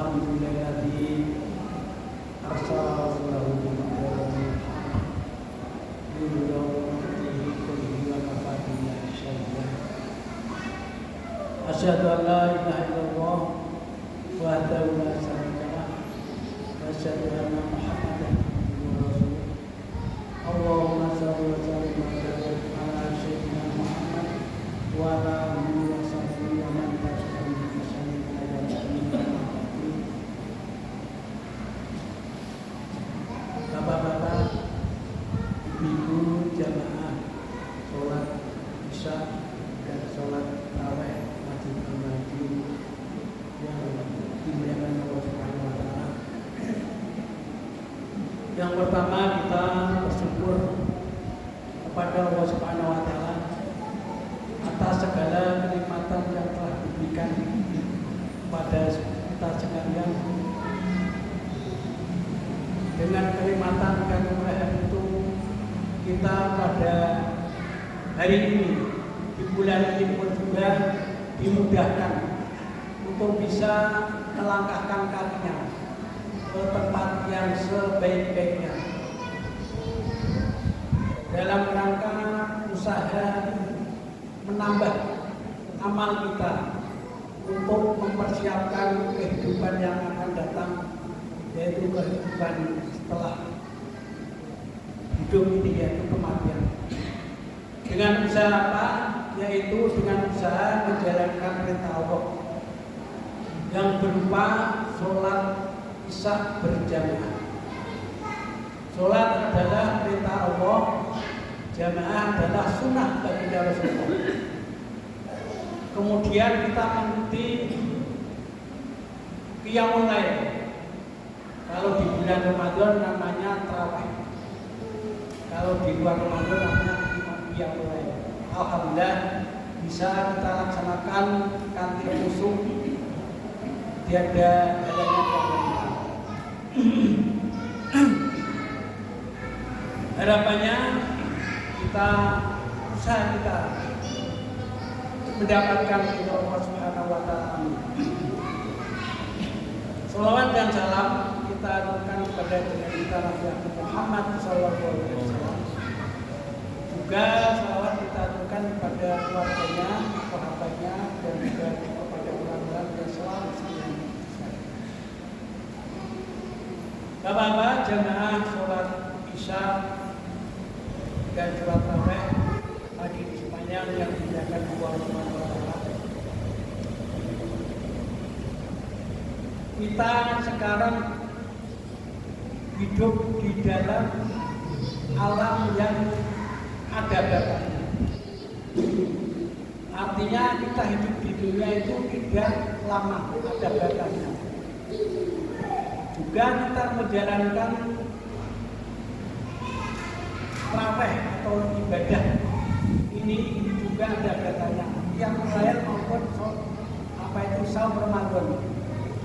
Alhamdulillahilladzi arsala rasulahu bil huda wa kafabillahi shahidan. Asyhadu an la ilaha illallah wahdahu la syarika lah wa asyhadu anna Muhammadan abduhu wa rasuluh. Allahumma shalli wa sallim ala sayyidina Muhammad wa ala alihi wa sahbihi wa man tabi'ahum bi ihsan ila yaumil qiyamah. Bapak-bapak, ibu jamaah sholat isya dan sholat tarawih wajib kembali yang dimuliakan Allah Subhanahu wa taala. Yang pertama, kita bersyukur kepada Allah Subhanahu wa taala atas segala kenikmatan yang telah diberikan kepada kita sekalian. Dengan kenikmatan dan kemuliaan itu, kita pada hari ini di bulan ini pun juga dimudahkan untuk bisa melangkahkan kakinya ke tempat yang sebaik-baiknya dalam rangka usaha menambah amal kita untuk mempersiapkan kehidupan yang akan datang, yaitu kehidupan setelah hidup ini, yaitu kematian. Dengan usaha apa? Yaitu dengan usaha menjalankan perintah Allah yang berupa sholat isya berjamaah. Sholat adalah perintah Allah, jamaah adalah sunnah bagi Rasulullah. Kemudian kita mengikuti qiyamul lail. Kalau di bulan Ramadan namanya tarawih. Kalau di luar Ramadan namanya qiyamul lail. Alhamdulillah bisa kita laksanakan kanthi khusyuk, tiada adanya gangguan. Harapannya kita usaha kita mendapatkan ridho Allah Subhanahu wa taala. Salawat dan salam kita aturkan kepada kita Nabi Muhammad SAW. Juga salawat kita aturkan kepada keluarganya, sahabatnya, dan juga kepada orang-orang yang selalu setia. Bapak-bapak, jamaah sholat isya dan sholat tarawih pagi di sepanjang yang dijalankan Allah Subhanahu wa taala. Kita sekarang hidup di dalam alam yang ada batasnya. Artinya kita hidup di dunia itu tidak lama, ada batasnya. Juga kita menjalankan tarawih atau ibadah ini juga ada batasnya. Yang lain maupun saum Ramadan.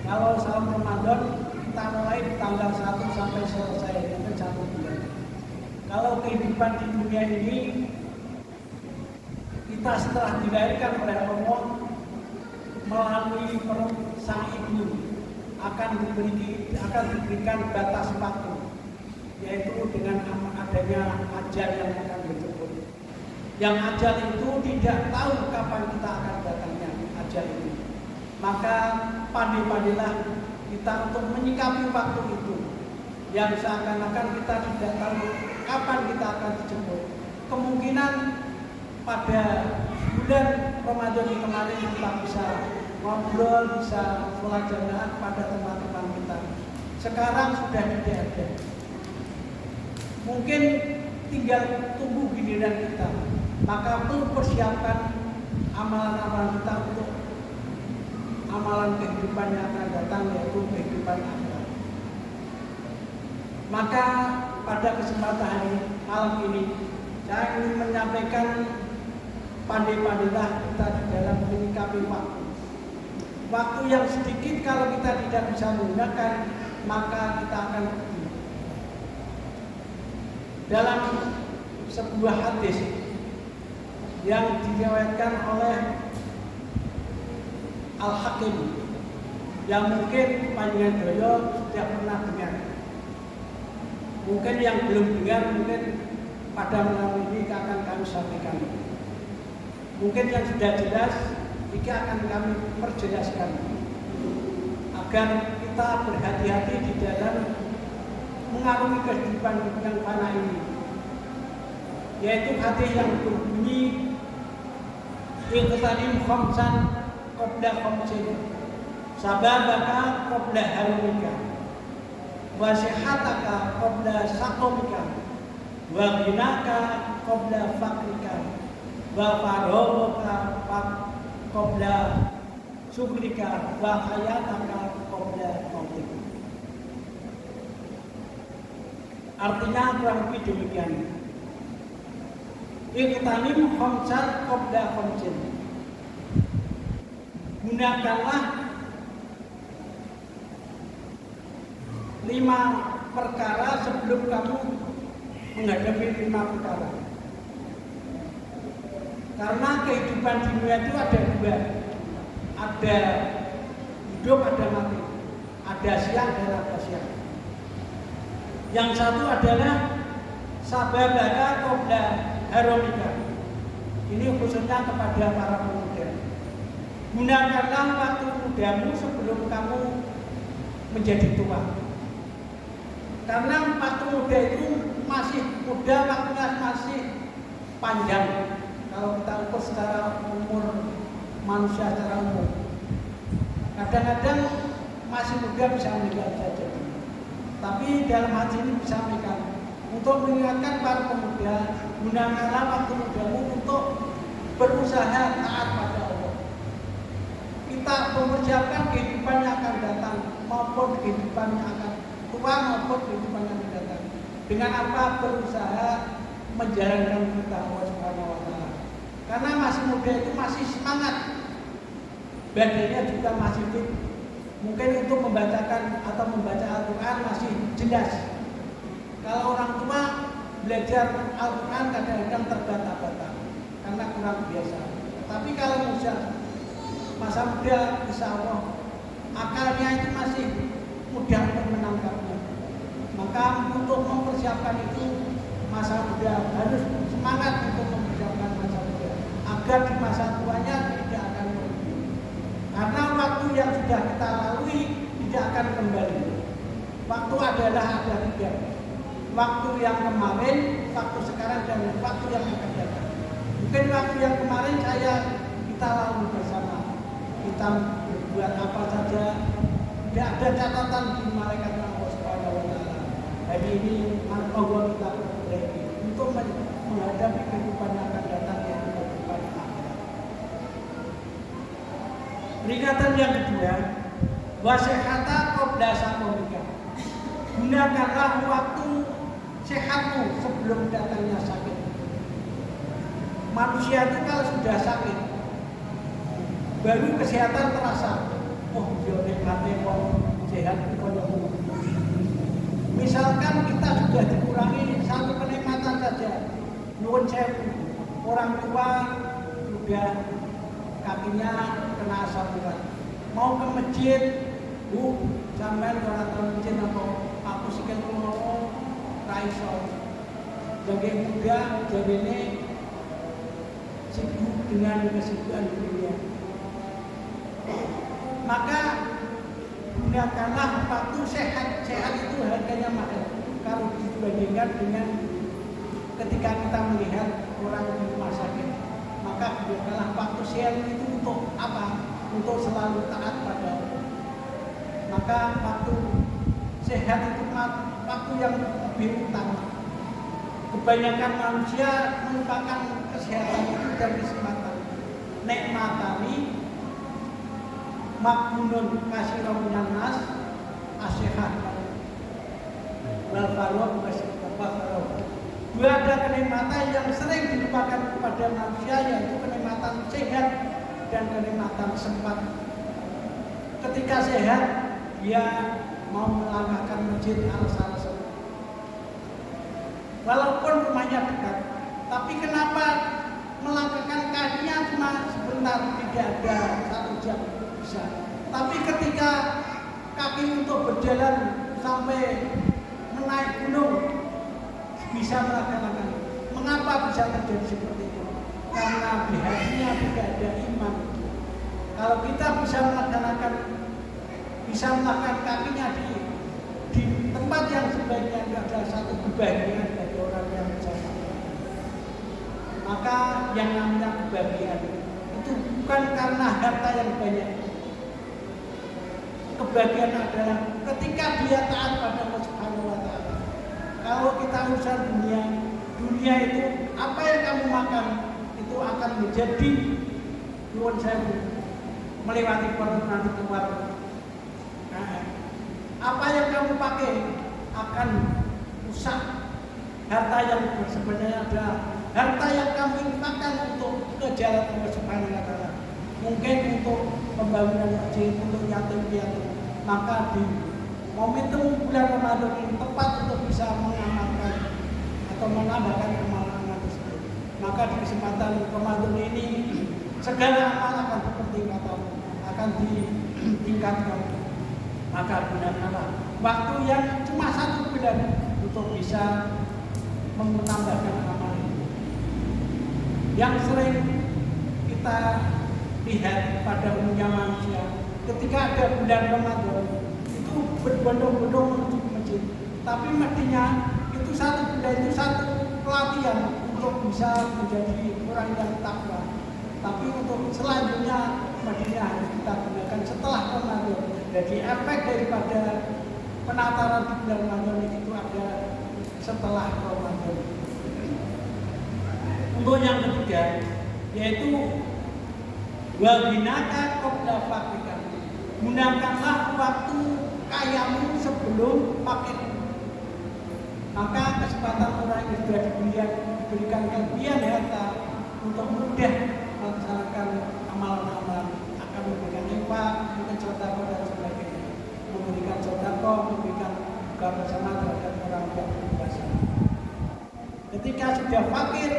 Kalau saum Ramadan kita mulai di tanggal 1 sampai selesai, itu 1 bulan. Kalau kehidupan di dunia ini, kita setelah dilahirkan oleh Allah melalui perut sang ibu akan diberikan batas waktu, yaitu dengan adanya ajal yang akan dijemput. Yang ajal itu tidak tahu kapan kita akan datangnya ajal itu. Maka pandai-pandailah kita untuk menyikapi waktu itu, yang seakan-akan kita tidak tahu kapan kita akan dijemput. Kemungkinan pada bulan Ramadan kemarin kita bisa ngobrol, bisa sholat jamaah pada teman-teman kita. Sekarang sudah tidak ada. Mungkin tinggal tunggu giliran kita. Maka perlu persiapkan amalan-amalan kita untuk amalan kehidupan yang akan datang, yaitu kehidupan akhirat. Maka pada kesempatan hari malam ini saya ingin menyampaikan pandai-pandailah kita di dalam menyikapi waktu. Waktu yang sedikit kalau kita tidak bisa menggunakan, maka kita akan rugi. Dalam sebuah hadis yang diriwayatkan oleh Al-Hakim yang mungkin panjenengan doyo sudah pernah dengar. Mungkin yang belum dengar, mungkin pada malam ini akan kami sampaikan. Mungkin yang sudah jelas, ini akan kami perjelaskan agar kita berhati-hati di dalam mengarungi kehidupan yang fana ini, yaitu hadis yang berbunyi Iqtanim khamsan qabla khamsin sababaka qabla harumika wa sihataka qabla saqamika wa ghinaka qabla fakrika wa faragaka qabla syukrika wa hayataka qabla mautika. Artinya kurang lebih demikian. Iqtanim khamsan qabla khamsin. Gunakanlah 5 perkara sebelum kamu menghadapi 5 perkara. Karena kehidupan di dunia itu ada 2. Ada hidup, ada mati. Ada siang dan ada siang. Yang satu adalah sababaka qabla haromika. Ini khususnya kepada para pemuda. Gunakanlah waktu mudamu sebelum kamu menjadi tua. Karena waktu muda itu masih muda, waktunya masih panjang. Kalau kita ukur secara umur manusia secara umum, kadang-kadang masih muda bisa meninggal saja. Tapi dalam hati ini disampaikan untuk mengingatkan para pemuda, gunakanlah waktu mudamu untuk berusaha taat pada Allah. Kita mempersiapkan kehidupan yang akan datang maupun kehidupan yang akan tua maupun kehidupan yang akan datang. Dengan apa? Berusaha menjalankan perintah Allah Subhanahu wa taala. Karena masih muda itu masih semangat, badannya juga masih fit. Mungkin untuk membacakan atau membaca Al-Quran masih jelas. Kalau orang tua belajar Al-Quran kadang-kadang terbata-bata karena kurang biasa. Tapi kalau masa muda, insya Allah akalnya itu masih mudah untuk menangkapnya. Maka untuk mempersiapkan itu masa muda harus semangat untuk mempersiapkan masa muda agar di masa tuanya tidak akan merugi. Karena waktu yang sudah kita lalui tidak akan kembali. Waktu adalah ada 3. Waktu yang kemarin, waktu sekarang, dan waktu yang akan datang. Mungkin waktu yang kemarin kita lalui bersama. Kita berbuat apa saja, tidak ada catatan di malaikat Allah Subhanahu wa taala. Hari ini Allah kita perbaiki untuk menghadapi kehidupan yang akan datang, yaitu kehidupan akhirat. Peringatan yang kedua, wasihata qabla saqamika. Gunakanlah waktu sehatmu sebelum datangnya sakit. Manusia itu kalau sudah sakit, baru kesehatan terasa. Oh, nikmatnya kok sehat kok. Misalkan kita sudah dikurangi 1 kenikmatan saja, nuwun sewu, orang tua sudah kakinya kena asam urat, mau ke masjid, Bu, sampean ora tau masjid apa aku sikil kula ra iso. Bagi muda jadine sibuk dengan kesibukan dunia. Maka gunakanlah waktu sehat. Sehat itu harganya mahal kalau dibandingkan dengan ketika kita melihat orang di rumah sakit. Maka gunakanlah waktu sehat itu untuk apa? Untuk selalu taat pada Allah. Maka waktu sehat itu waktu yang lebih utama. Kebanyakan manusia melupakan kesehatan itu dan kesempatan. Nikmatani makmunun kasirun minan nas as-sihat wal faragh wa 2 ada kenikmatan yang sering dilupakan kepada manusia, yaitu kenikmatan sehat dan kenikmatan sempat. Ketika sehat, dia mau melangkahkan masjid alas-alasan. Walaupun rumahnya dekat, tapi kenapa melangkahkan kakinya cuma sebentar, tidak ada 1 jam bisa. Tapi ketika ketika kaki untuk berjalan sampai menaik gunung bisa melaksanakan. Mengapa bisa terjadi seperti itu? Karena di hatinya tidak ada iman. Kalau kita bisa melaksanakan kakinya di tempat yang sebaiknya itu adalah satu kebahagiaan bagi orang yang percaya. Maka yang namanya kebahagiaan itu bukan karena harta yang banyak. Kebahagiaan adalah ketika dia taat pada Allah Subhanahu wa Ta'ala. Kalau kita urusan dunia itu apa yang kamu makan itu akan menjadi nuwun sewu melewati perut nanti keluar. Apa yang kamu pakai akan rusak. Harta yang sebenarnya adalah harta yang kamu infakkan untuk ke jalan Allah Subhanahu wa Ta'ala. Mungkin untuk pembangunan masjid, untuk yatim piatu. Maka di momentum bulan Ramadan ini tepat untuk bisa mengamalkan atau menambahkan amalan tersebut. Maka di kesempatan Ramadan ini segala amal akan bertingkatan, akan ditingkatkan. Maka gunakanlah waktu yang cuma 1 bulan untuk bisa menambahkan amal yang sering kita lihat pada umumnya manusia. Ketika ada bulan Ramadan itu berbondong-bondong menuju ke masjid, tapi mestinya itu 1 bulan itu 1 pelatihan untuk bisa menjadi orang yang takwa. Tapi untuk selanjutnya mestinya harus kita gunakan setelah Ramadan. Jadi efek daripada penataran di bulan Ramadan itu ada setelah Ramadan. Untuk yang ketiga yaitu wabinaka qabla fakika. Gunakanlah waktu kayamu sebelum fakir. Maka kesempatan orang yang sudah diberikan kelebihan harta untuk mudah melaksanakan amalan-amalan, akan memberikan infak, memberikan sedekah dan sebagainya, memberikan sedekah, memberikan buka bersama terhadap orang yang berpuasa. Ketika sudah fakir,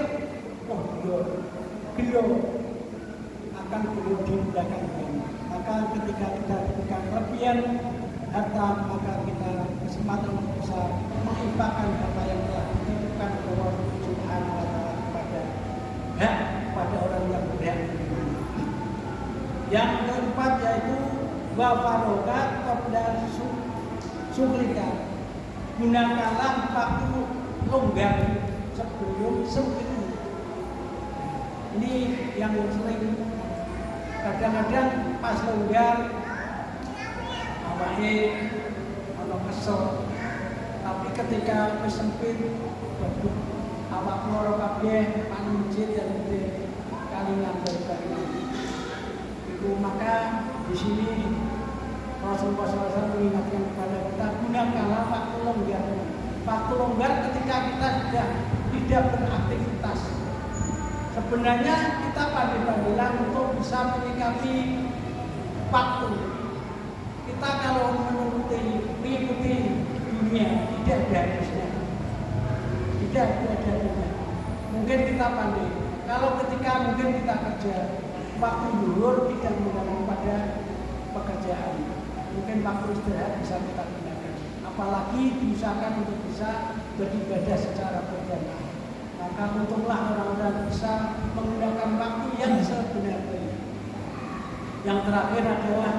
gelo akan gelo di belakang. Maka ketika kita diberikan kelebihan harta, maka kita kesempatan untuk bisa menginfakkan harta yang telah dititipkan oleh Allah Subhanahu wa Ta'ala kepada orang yang berhak. Yang keempat yaitu wa faroga qabla sukrika. Gunakanlah waktu longgar sebelum sempit. Ini yang sering kadang-kadang pas longgar awake ana kesel, tapi ketika wis sempit waduh awak loro kabeh panjit dan kalingan berbaring. Itu maka di sini Rasulullah SAW mengingatkan kepada kita, gunakanlah waktu longgar. Waktu longgar ketika kita sudah tidak beraktivitas. Sebenarnya kita pandai-pandailah untuk bisa menyikapi waktu. Kita kalau mengikuti dunia tidak ada habisnya. Tidak ada habisnya. Mungkin kita pandai. Kalau ketika mungkin kita kerja, waktu dulu tidak menggunakan pada pekerjaan. Mungkin waktu istirahat bisa kita gunakan. Apalagi diusahakan untuk bisa beribadah secara berjamaah. Maka untunglah orang-orang bisa menggunakan waktu yang sebenarnya. Yang terakhir adalah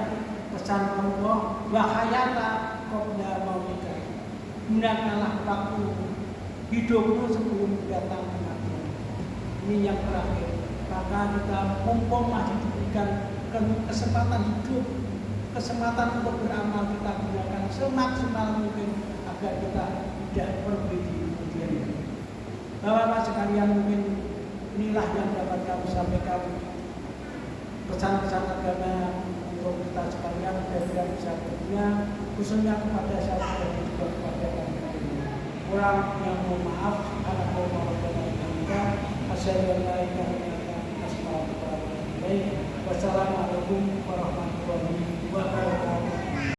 pesan Allah, wahayata qabla mautika. Gunakanlah waktu hidupmu sebelum datang kematian. Ini yang terakhir. Maka kita mumpung masih diberikan kesempatan hidup, kesempatan untuk beramal, kita gunakan semaksimal mungkin agar kita tidak pergi di kemudian hari. Bapak-bapak sekalian, mungkin inilah yang dapat kami sampaikan pesan-pesan agama untuk kita sekalian dan bisa berguna, khususnya kepada saya dan juga kepada kami. Kurang yang mohon maaf, karena mohon maaf dari kita. Wassalamualaikum warahmatullahi wabarakatuh.